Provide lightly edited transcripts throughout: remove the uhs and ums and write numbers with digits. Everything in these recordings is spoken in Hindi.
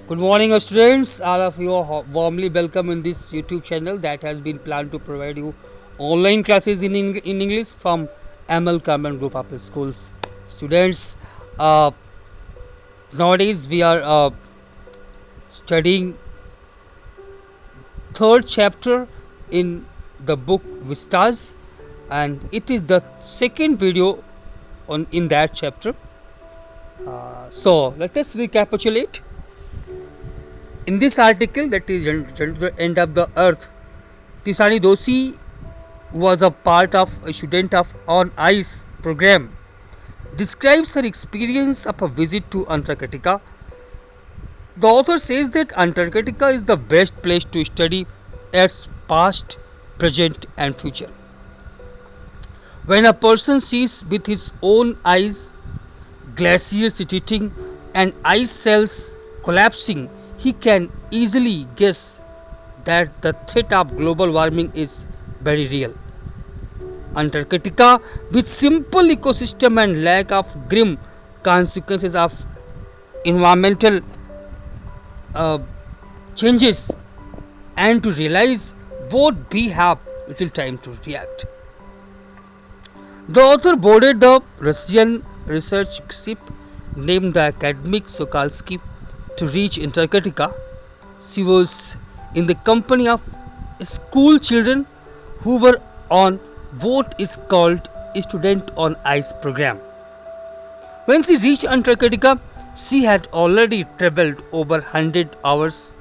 Good morning, students. All of you are warmly welcome in this YouTube channel that has been planned to provide you online classes in English from ML Common Group of Schools. Students, uh, nowadays we are studying third chapter in the book Vistas, and it is the second video on in that chapter. So let us recapitulate. In this article, that is the end of the earth, Tisani Doshi was a part of a student of on ice program. Describes her experience of a visit to Antarctica. The author says that Antarctica is the best place to study Earth's past, present, and future. When a person sees with his own eyes glaciers retreating and ice shelves collapsing, he can easily guess that the threat of global warming is very real. Antarctica, with simple ecosystem and lack of grim consequences of environmental uh, changes, and to realize what we have little time to react. The author boarded the Russian research ship named the Academic Sokolsky to reach Antarctica. She was in the company of school children who were on what is called a student on ice program. When she reached Antarctica, she had already traveled over 100 hours,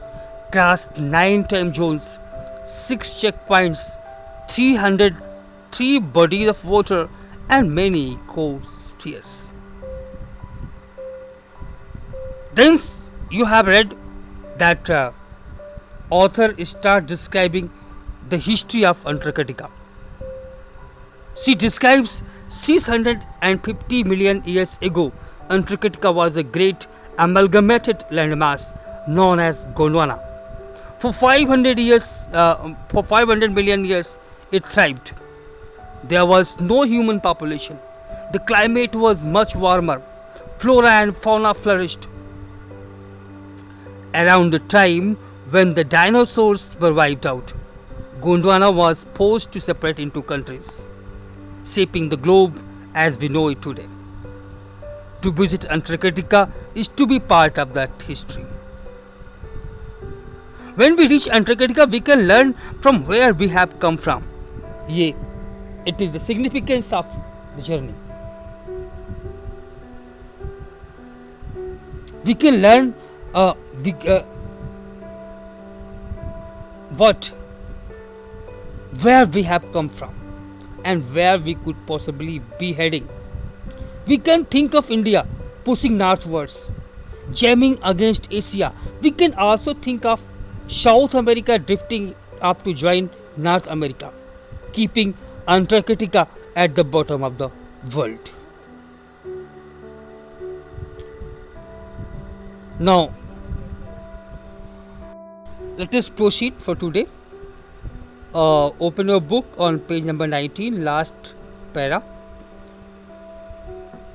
crossed 9 time zones, 6 checkpoints, 303 bodies of water, and many coasts. Then you have read that author starts describing the history of Antarctica. She describes 650 million years ago, Antarctica was a great amalgamated landmass known as Gondwana. For 500 million years, it thrived. There was no human population. The climate was much warmer. Flora and fauna flourished. Around the time when the dinosaurs were wiped out, Gondwana was forced to separate into countries, shaping the globe as we know it today. To visit Antarctica is to be part of that history. When we reach Antarctica, we can learn from where we have come from. It is the significance of the journey. We can learn where we have come from and where we could possibly be heading. We can think of India pushing northwards, jamming against Asia. We can also think of South America drifting up to join North America, keeping Antarctica at the bottom of the world. Now, let us proceed for today. Open your book on page number 19, last para.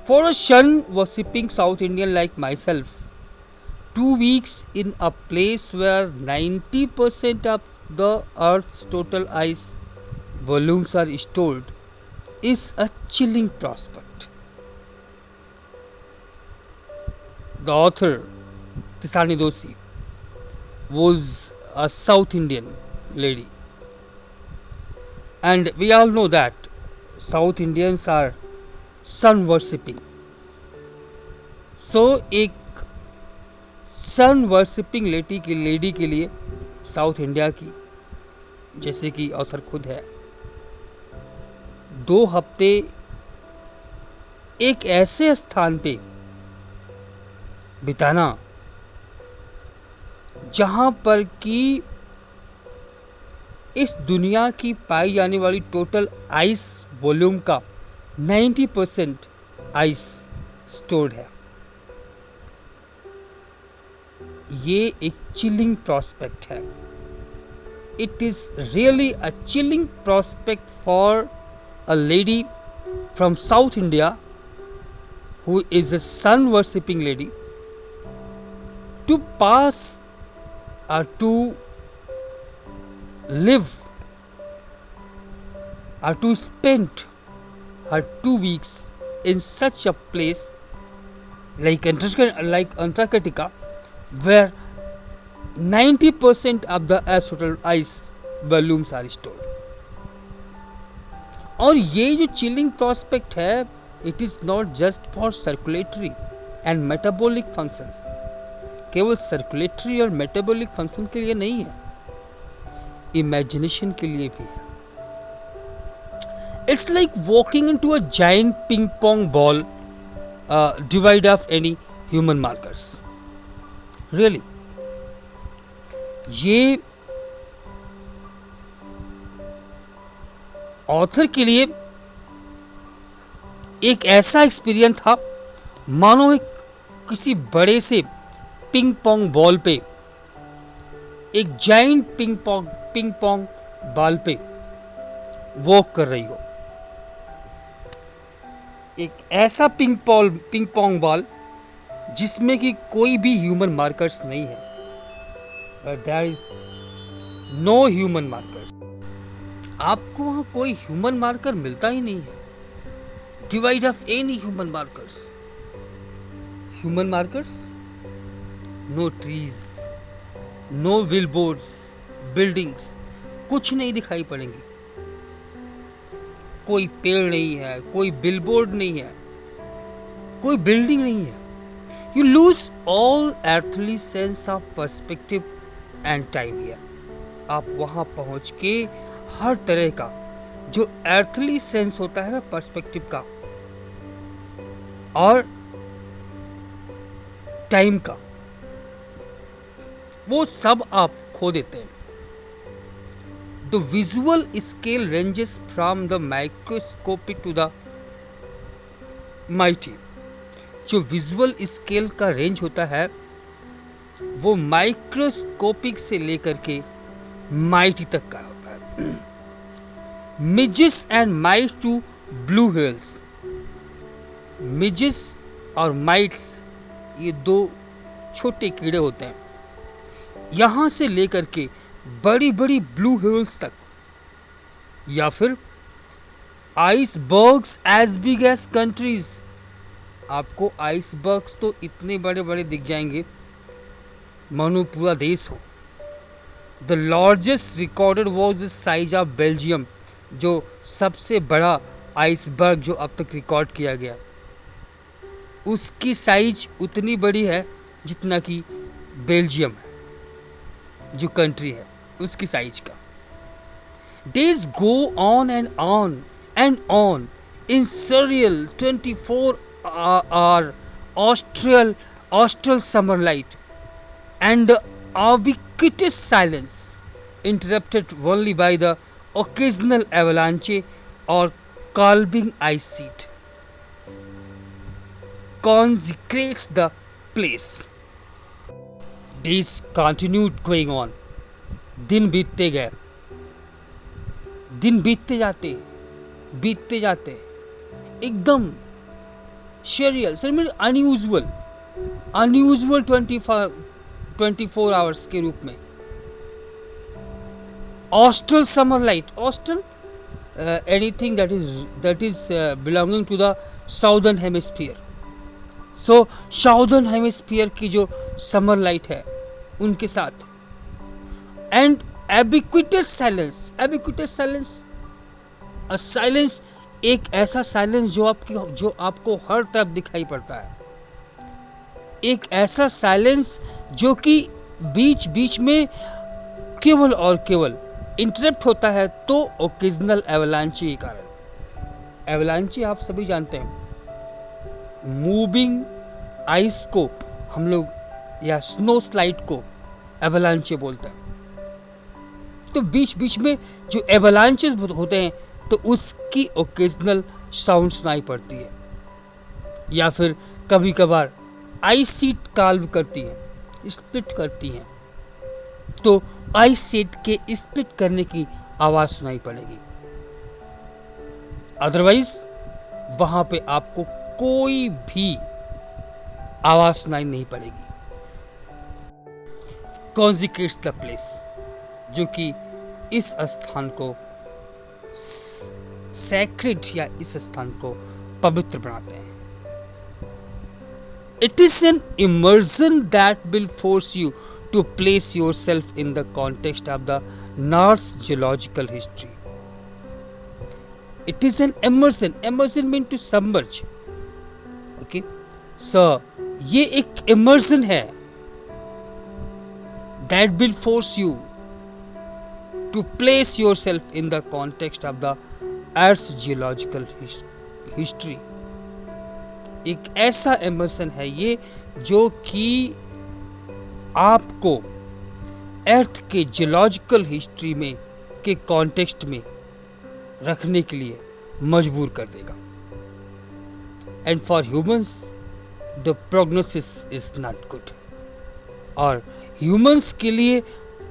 For a sun worshipping South Indian like myself, 2 weeks in a place where 90% of the Earth's total ice volumes are stored is a chilling prospect. The author, Tisani Doshi, was a South Indian lady, and we all know that South Indians are sun worshipping. So एक सन वर्शिपिंग लेडी के लिए साउथ इंडिया की, जैसे कि ऑथर खुद है, 2 हफ्ते एक ऐसे स्थान पे बिताना जहां पर कि इस दुनिया की पाई जाने वाली टोटल आइस वॉल्यूम का 90% आइस स्टोर्ड है. ये एक चिलिंग प्रोस्पेक्ट है. It is really a chilling prospect for a lady from South India who is a sun worshipping lady to pass or to live or to spend her 2 weeks in such a place like Antarctica, where 90% of the total ice balloons are stored. और ये जो चिलिंग प्रोस्पेक्ट है, it is not just for circulatory and metabolic functions, केवल सर्कुलेटरी और मेटाबॉलिक फंक्शन के लिए नहीं है, इमेजिनेशन के लिए भी है. It's like walking into a giant ping pong ball divide of any human markers. Really ये ऑथर के लिए एक ऐसा एक्सपीरियंस था मानो एक किसी बड़े से पिंग पोंग बॉल पे, एक जायंट पिंग पोंग बॉल पे वॉक कर रही हो. एक ऐसा पिंग पोंग बॉल जिसमें कि कोई भी ह्यूमन मार्कर्स नहीं है, but there is no human markers. आपको वहां कोई ह्यूमन मार्कर मिलता ही नहीं है. Divide of any human markers, no trees, no billboards, buildings, कुछ नहीं दिखाई पड़ेंगी. कोई पेड़ नहीं है, कोई बिलबोर्ड नहीं है, कोई बिल्डिंग नहीं है. You lose all earthly sense of perspective and time here. आप वहां पहुंच के हर तरह का जो earthly सेंस होता है ना पर्सपेक्टिव का और टाइम का, वो सब आप खो देते हैं. The visual scale ranges from the microscopic to the mighty. जो विजुअल स्केल का रेंज होता है वो माइक्रोस्कोपिक से लेकर के माइटी तक का होता है. Midges and mite to blue whales. Midges और माइट्स ये दो छोटे कीड़े होते हैं. यहां से लेकर के बड़ी बड़ी ब्लू व्हेल्स तक, या फिर icebergs as big as countries. आपको आइसबर्ग्स तो इतने बड़े बड़े दिख जाएंगे मानो पूरा देश हो. The largest recorded was the size of Belgium. जो सबसे बड़ा आइसबर्ग जो अब तक रिकॉर्ड किया गया, उसकी साइज उतनी बड़ी है जितना कि बेल्जियम है, जो कंट्री है उसकी साइज का. Days go on and on and on in surreal 24-hour austral summer light and ubiquitous silence, interrupted only by the occasional avalanche or calving ice sheet, consecrates the place. Days continued going on. दिन बीतते गए, दिन बीतते जाते एकदम शेरियल अनयूजुअल 24 आवर्स के रूप में. Austral summer light, austral anything that is belonging to the southern hemisphere. So southern hemisphere की जो समर लाइट है उनके साथ. एंड एबिक्विटस साइलेंस, साइलेंस, एक ऐसा साइलेंस जो आपको हर तरफ दिखाई पड़ता है. एक ऐसा साइलेंस जो कि बीच बीच में केवल और केवल इंटरप्ट होता है तो ओकेजनल एवलांची के कारण. एवलांची आप सभी जानते हैं, मूविंग आइस को हम लोग या स्नो स्लाइड को एवलांची बोलते हैं. तो बीच बीच में जो एवलांचेस होते हैं तो उसकी ओकेजनल साउंड सुनाई पड़ती है, या फिर कभी कभार आइस शीट काल्व करती है, स्प्लिट करती हैं, तो आइस शीट के स्प्लिट करने की आवाज सुनाई पड़ेगी. अदरवाइज वहां पे आपको कोई भी आवाज सुनाई नहीं पड़ेगी. कॉन्जिकेट्स द प्लेस, जो कि इस स्थान को सैक्रेड या इस स्थान को पवित्र बनाते हैं. It is an immersion that will force you to place yourself in the context of the North geological history. It is an immersion. Immersion means to submerge. Okay, so ये एक immersion है that will force you to place yourself in the context of the Earth's geological history. एक ऐसा इमर्सन है ये जो कि आपको अर्थ के जियोलॉजिकल हिस्ट्री में के कॉन्टेक्स्ट में रखने के लिए मजबूर कर देगा. And for humans the prognosis is not good. और ह्यूमंस के लिए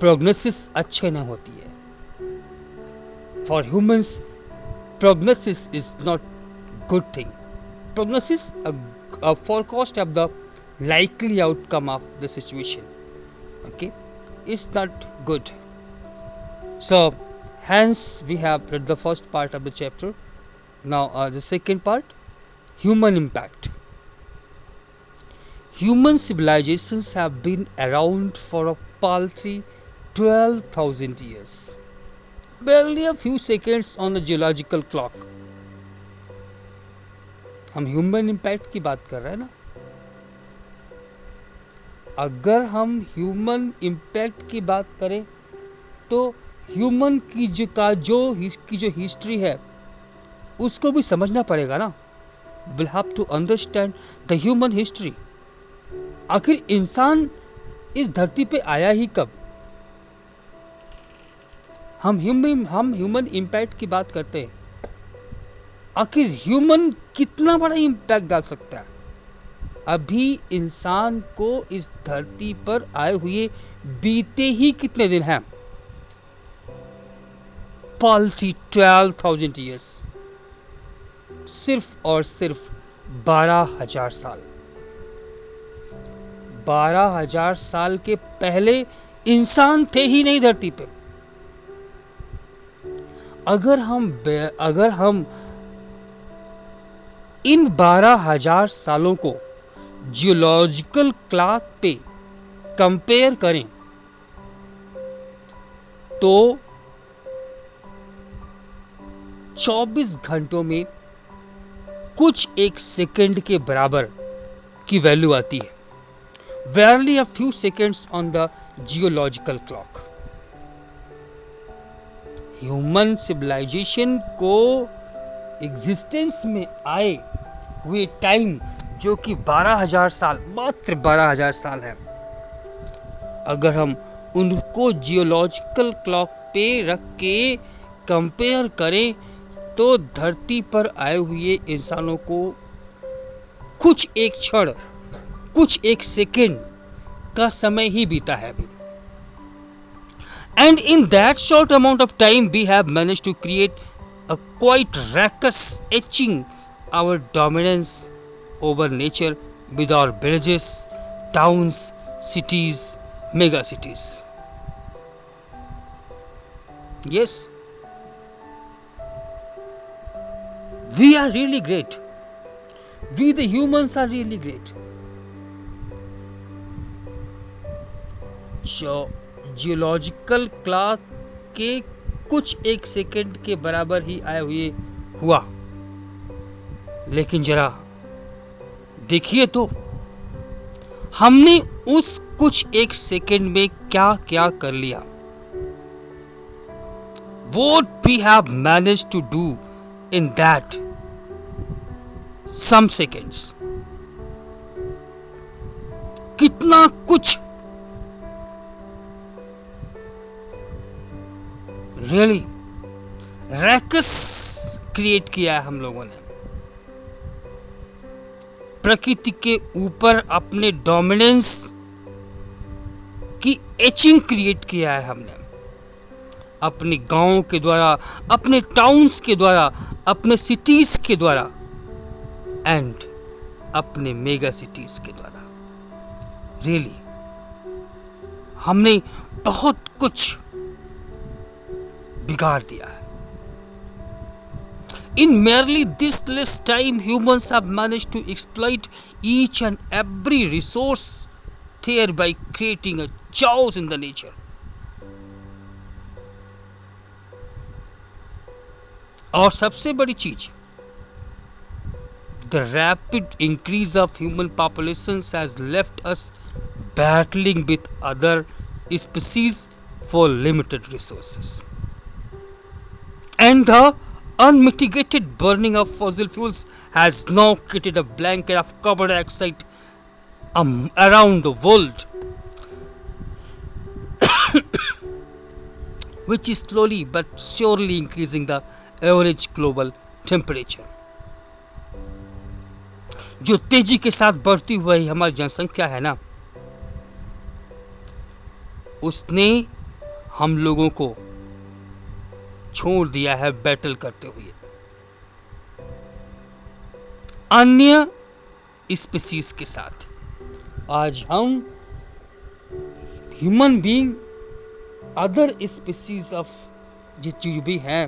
प्रोग्नोसिस अच्छे नहीं होती है. For humans prognosis is not good thing. Prognosis, a forecast of the likely outcome of the situation, okay, is not good. So hence we have read the first part of the chapter. Now the second part, human impact. Human civilizations have been around for a paltry 12,000 years, barely a few seconds on the geological clock. हम ह्यूमन इम्पैक्ट की बात कर रहे हैं ना. अगर हम ह्यूमन इम्पैक्ट की बात करें तो ह्यूमन की जो हिस्ट्री है उसको भी समझना पड़ेगा ना. Will have to understand the human history. आखिर इंसान इस धरती पे आया ही कब. हम ह्यूमन इम्पैक्ट की बात करते हैं. आखिर ह्यूमन कितना बड़ा इम्पैक्ट डाल सकता है. अभी इंसान को इस धरती पर आए हुए बीते ही कितने दिन हैं. पाल्टी 12,000 ईयर्स. सिर्फ और सिर्फ 12,000 साल. 12,000 साल के पहले इंसान थे ही नहीं धरती पे. अगर हम इन 12,000 सालों को जियोलॉजिकल क्लॉक पे कंपेयर करें तो 24 घंटों में कुछ एक सेकंड के बराबर की वैल्यू आती है. barely a few seconds on the geological clock. Human civilisation को एग्जिस्टेंस में आए हुए टाइम जो कि 12,000 साल, मात्र 12,000 साल है, अगर हम उनको जियोलॉजिकल क्लॉक पे रख के कंपेयर करें तो धरती पर आए हुए इंसानों को कुछ एक क्षण, कुछ एक सेकेंड का समय ही बीता है. And in that short amount of time we have managed to create a quite raucous etching our dominance over nature with our villages, towns, cities, mega cities. Yes, we are really great. We the humans are really great. Geological clock के कुछ एक सेकंड के बराबर ही आए हुए हुआ, लेकिन जरा देखिए तो हमने उस कुछ एक सेकंड में क्या क्या कर लिया. What we have managed to do in that some seconds. कितना कुछ रियली रैकस क्रिएट किया है हम लोगों ने. प्रकृति के ऊपर अपने डोमिनेंस की एचिंग क्रिएट किया है हमने, अपने गांवों के द्वारा, अपने टाउन्स के द्वारा, अपने सिटीज के द्वारा एंड अपने मेगा सिटीज के द्वारा. रियली हमने बहुत कुछ बिगाड़ दिया है। In merely this less time, humans have managed to exploit each and every resource, thereby creating a chaos in the nature. और सबसे बड़ी चीज, the rapid increase of human populations has left us battling with other species for limited resources. And the unmitigated burning of fossil fuels has now created a blanket of carbon dioxide around the world, which is slowly but surely increasing the average global temperature. जो तेजी के साथ बढ़ती हुई हमारी जनसंख्या है ना, उसने हम लोगों को छोड़ दिया है बैटल करते हुए अन्य स्पीसीज के साथ। आज हम human being other species of जो भी हैं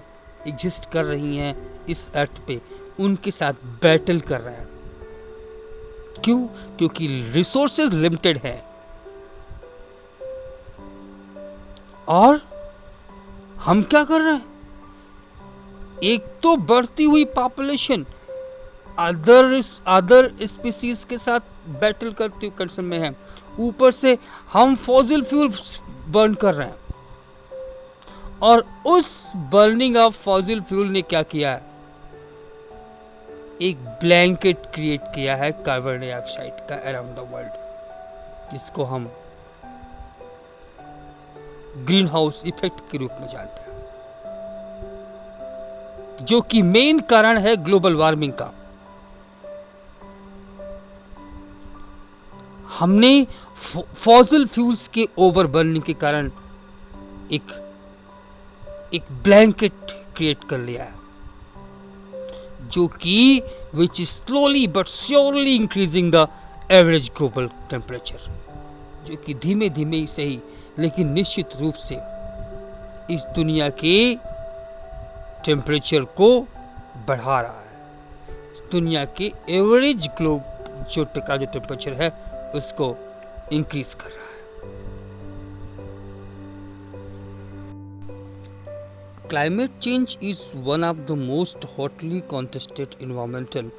एग्जिस्ट कर रही हैं इस अर्थ पे, उनके साथ बैटल कर रहे हैं। क्यों? क्योंकि रिसोर्सेज लिमिटेड है और हम क्या कर रहे हैं? एक तो बढ़ती हुई पॉपुलेशन अदर स्पीसीज के साथ बैटल करती हुई कंडीशन में है, ऊपर से हम फॉसिल फ्यूल बर्न कर रहे हैं और उस बर्निंग ऑफ फॉसिल फ्यूल ने क्या किया है? एक ब्लैंकेट क्रिएट किया है कार्बन डाइऑक्साइड का अराउंड द वर्ल्ड, जिसको हम ग्रीन हाउस इफेक्ट के रूप में जानते हैं, जो कि मेन कारण है ग्लोबल वार्मिंग का। हमने फॉसिल फ्यूल्स के ओवर बर्निंग के कारण एक ब्लैंकेट क्रिएट कर लिया है, जो कि which is slowly but surely increasing the average global temperature, जो कि धीमे धीमे ही सही लेकिन निश्चित रूप से इस दुनिया के टेम्परेचर को बढ़ा रहा है। इस दुनिया के एवरेज ग्लोब जो टेम्परेचर है उसको इंक्रीज कर रहा है। Climate change is one of the most hotly contested environmental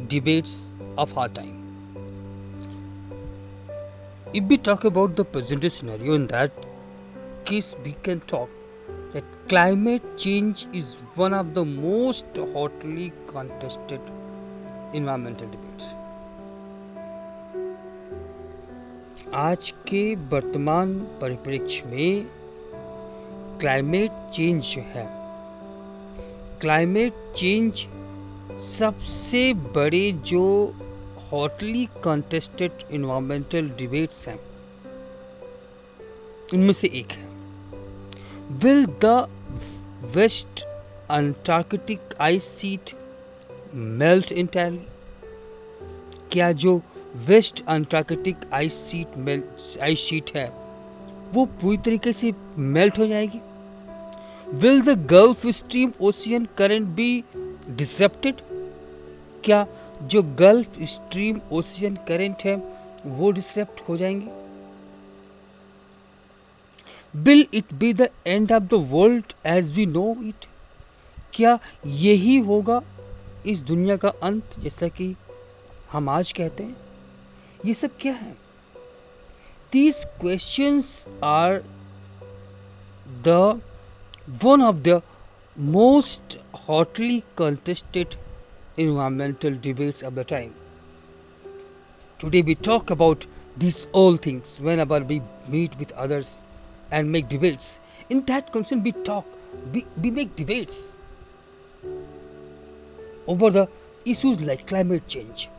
debates of our time. If we talk about the present scenario, in that case we can talk that climate change is one of the most hotly contested environmental debates. आज के वर्तमान परिप्रेक्ष्य में क्लाइमेट चेंज जो है, क्लाइमेट चेंज सबसे बड़े जो हॉटली कंटेस्टेड एनवायरमेंटल डिबेट्स हैं उनमें से एक है. Will the West Antarctic ice sheet melt entirely? क्या जो वेस्ट अंटार्कटिक आइस शीट है वो पूरी तरीके से मेल्ट हो जाएगी? Will the Gulf Stream ocean current be disrupted? क्या जो गल्फ स्ट्रीम ओशियन करंट है वो डिसरप्ट हो जाएंगे? Will it be the end of the world as we know it? क्या यही होगा इस दुनिया का अंत जैसा कि हम आज कहते हैं? ये सब क्या है? These questions are the one of the most hotly contested environmental debates of the time. Today we talk about these all things whenever we meet with others and make debates. In that concern we make debates over the issues like climate change.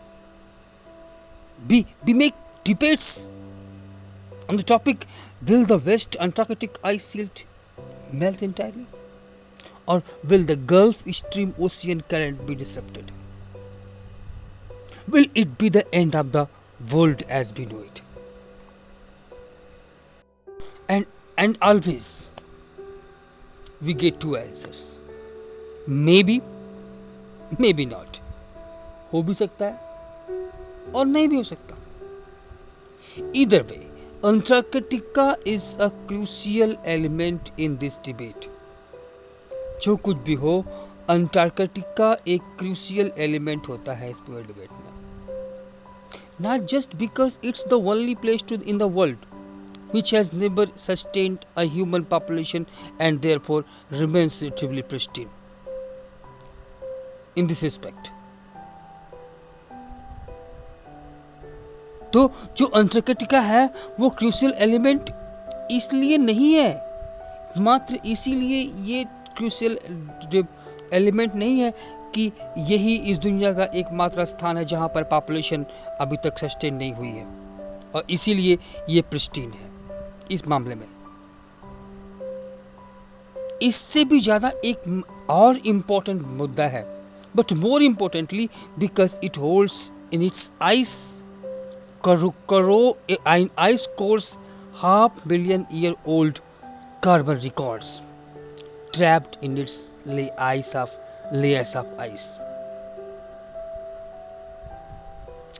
We make debates on the topic, will the West Antarctic ice sheet melt entirely? Or will the Gulf Stream ocean current be disrupted? Will it be the end of the world as we know it? and always we get two answers. Maybe, maybe not. हो भी सकता है और नहीं भी हो सकता. Either way, Antarctica is a crucial element in this debate. जो कुछ भी हो, अंटार्कटिका एक क्रूशियल एलिमेंट होता है इस पूरे डिबेट में. Not just because it's the only place in the world which has never sustained a human population and therefore remains relatively pristine. In this respect, तो जो अंटार्कटिका है वो क्रूशियल एलिमेंट इसलिए नहीं है, मात्र इसीलिए ये क्रूशियल एलिमेंट नहीं है कि यही इस दुनिया का एकमात्र स्थान है जहां पर पॉपुलेशन अभी तक सस्टेन नहीं हुई है और इसीलिए ये प्रिस्टीन है. इस मामले में इससे भी ज्यादा एक और इम्पोर्टेंट मुद्दा है, but more importantly because it holds in its ice ice cores 500 million year old carbon records trapped in its layers of ice.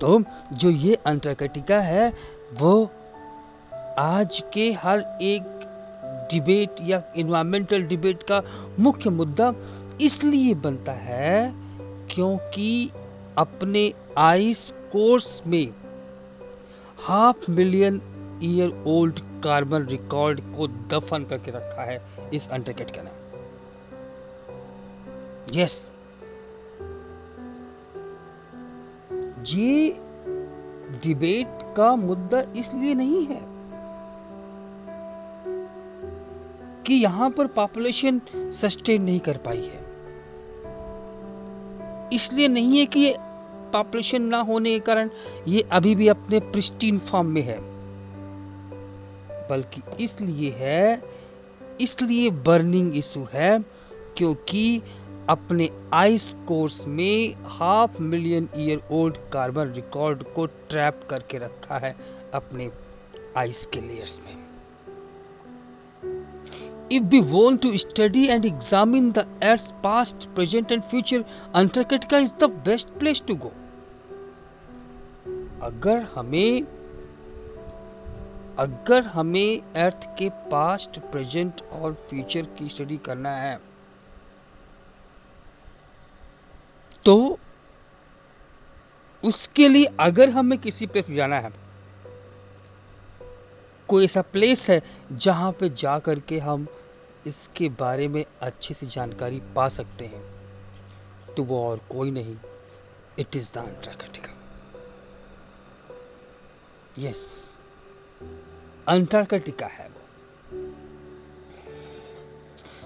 तो जो ये अंटार्कटिका है वो आज के हर एक डिबेट या एनवायरमेंटल डिबेट का मुख्य मुद्दा इसलिए बनता है क्योंकि अपने आइस कोर्स में 500 million year old carbon record को दफन करके रखा है इस अंटार्कटिका ने. यस, ये डिबेट का मुद्दा इसलिए नहीं है कि यहां पर पॉपुलेशन सस्टेन नहीं कर पाई है, इसलिए नहीं है कि ये पॉपुलेशन ना होने के कारण ये अभी भी अपने प्रिस्टीन फॉर्म में है, बल्कि इसलिए बर्निंग इशू है क्योंकि अपने आइस कोर्स में 500 million year old carbon record को ट्रैप करके रखा है अपने आइस के लेयर्स में. If we want to study and examine the Earth's past, present and future, Antarctica is the best place to go. अगर हमें अर्थ के पास्ट, प्रेजेंट और फ्यूचर की स्टडी करना है तो उसके लिए अगर हमें किसी पे जाना है, कोई ऐसा प्लेस है जहां पे जा करके हम इसके बारे में अच्छे से जानकारी पा सकते हैं, तो वो और कोई नहीं, it is the Antarctica. Yes, Antarctica है वो.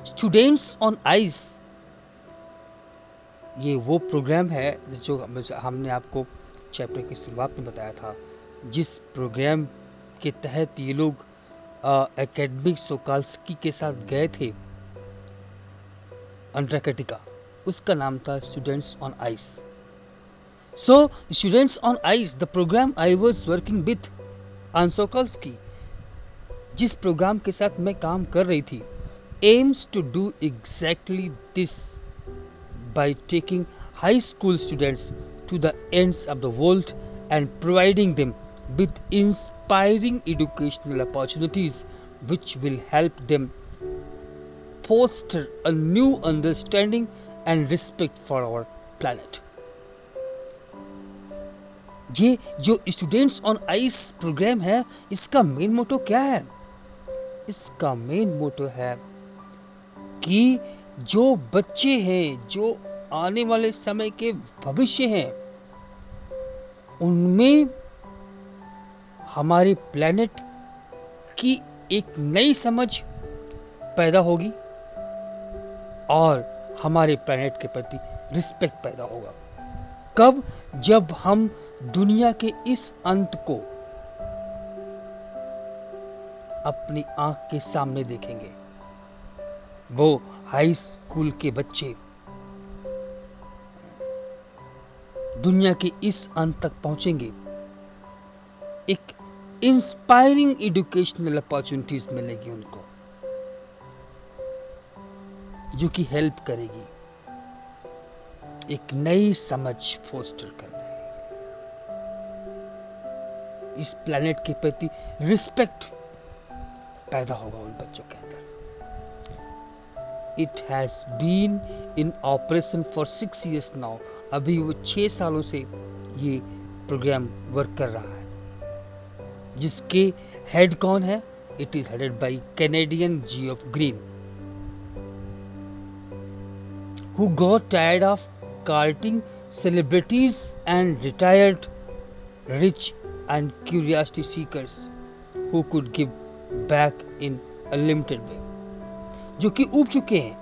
स्टूडेंट्स ऑन आइस, ये वो प्रोग्राम है जो हमने आपको चैप्टर की शुरुआत में बताया था, जिस प्रोग्राम के तहत ये लोग एकेडमिक सोकाल्स्की के साथ गए थे अंटार्कटिका. उसका नाम था students on ice. So, students on ice, the program I was working with on Sokolsky, जिस प्रोग्राम के साथ मैं काम कर रही थी, aims to do exactly this by taking high school students to the ends of the world and providing them with inspiring educational opportunities which will help them foster a new understanding and respect for our planet. ये जो स्टूडेंट्स ऑन आइस प्रोग्राम है, इसका मेन मोटो क्या है? इसका मेन मोटो है कि जो बच्चे हैं, जो आने वाले समय के भविष्य हैं, उनमें हमारे प्लेनेट की एक नई समझ पैदा होगी और हमारे प्लेनेट के प्रति रिस्पेक्ट पैदा होगा. कब? जब हम दुनिया के इस अंत को अपनी आंख के सामने देखेंगे. वो हाई स्कूल के बच्चे दुनिया के इस अंत तक पहुंचेंगे, एक इंस्पायरिंग एजुकेशनल अपॉर्चुनिटीज मिलेगी उनको, जो कि हेल्प करेगी एक नई समझ फोस्टर करने, इस प्लैनेट के प्रति रिस्पेक्ट पैदा होगा उन बच्चों के अंदर। It has been in operation for 6 years now. अभी वो 6 सालों से ये प्रोग्राम वर्क कर रहा है, जिसके हेड कौन है? It is headed by Canadian Geoff Green, who got tired of courting celebrities and retired rich and curiosity seekers who could give back in a limited way, जो कि ऊब चुके हैं,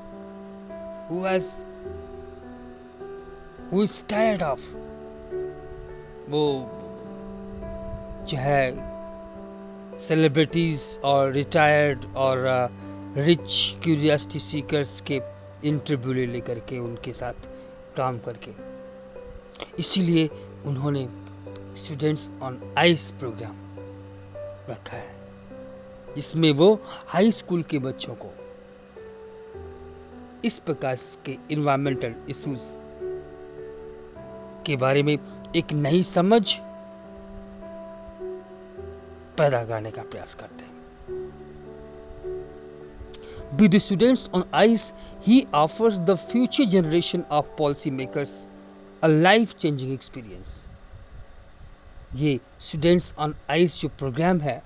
who is tired of वो जो है सेलिब्रिटीज और रिटायर्ड और रिच क्यूरियोसिटी सीकर्स के इंटरव्यू ले लेकर के उनके साथ काम करके, इसीलिए उन्होंने स्टूडेंट्स ऑन आइस प्रोग्राम रखा है, जिसमें वो हाई स्कूल के बच्चों को इस प्रकार के इन्वायरमेंटल इश्यूज के बारे में एक नई समझ पैदा करने का प्रयास करते हैं। With the students on ICE, he offers the future generation of policymakers a life-changing experience. ये स्टूडेंट्स ऑन आइस जो प्रोग्राम है,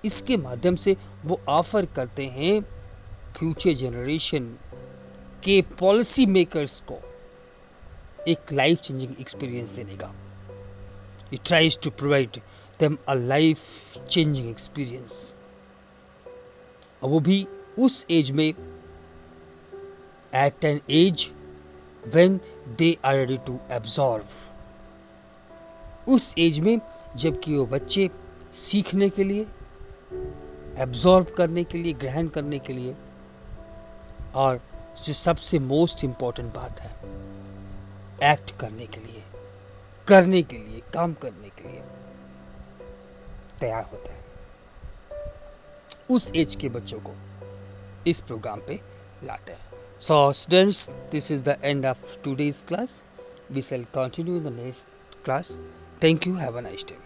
इसके माध्यम से वो ऑफर करते हैं फ्यूचर जनरेशन के पॉलिसी मेकर्स को एक लाइफ चेंजिंग एक्सपीरियंस देने का। It tries to provide them a life changing experience, और वो भी उस एज में, at an age when they are ready to absorb, उस एज में जबकि वो बच्चे सीखने के लिए, एब्जॉर्ब करने के लिए, ग्रहण करने के लिए, और जो सबसे मोस्ट इम्पॉर्टेंट बात है, एक्ट करने के लिए, काम करने के लिए तैयार होते हैं। उस एज के बच्चों को इस प्रोग्राम पे लाते हैं। So students, this is the end of today's class. We shall continue in the next class. Thank you. Have a nice day.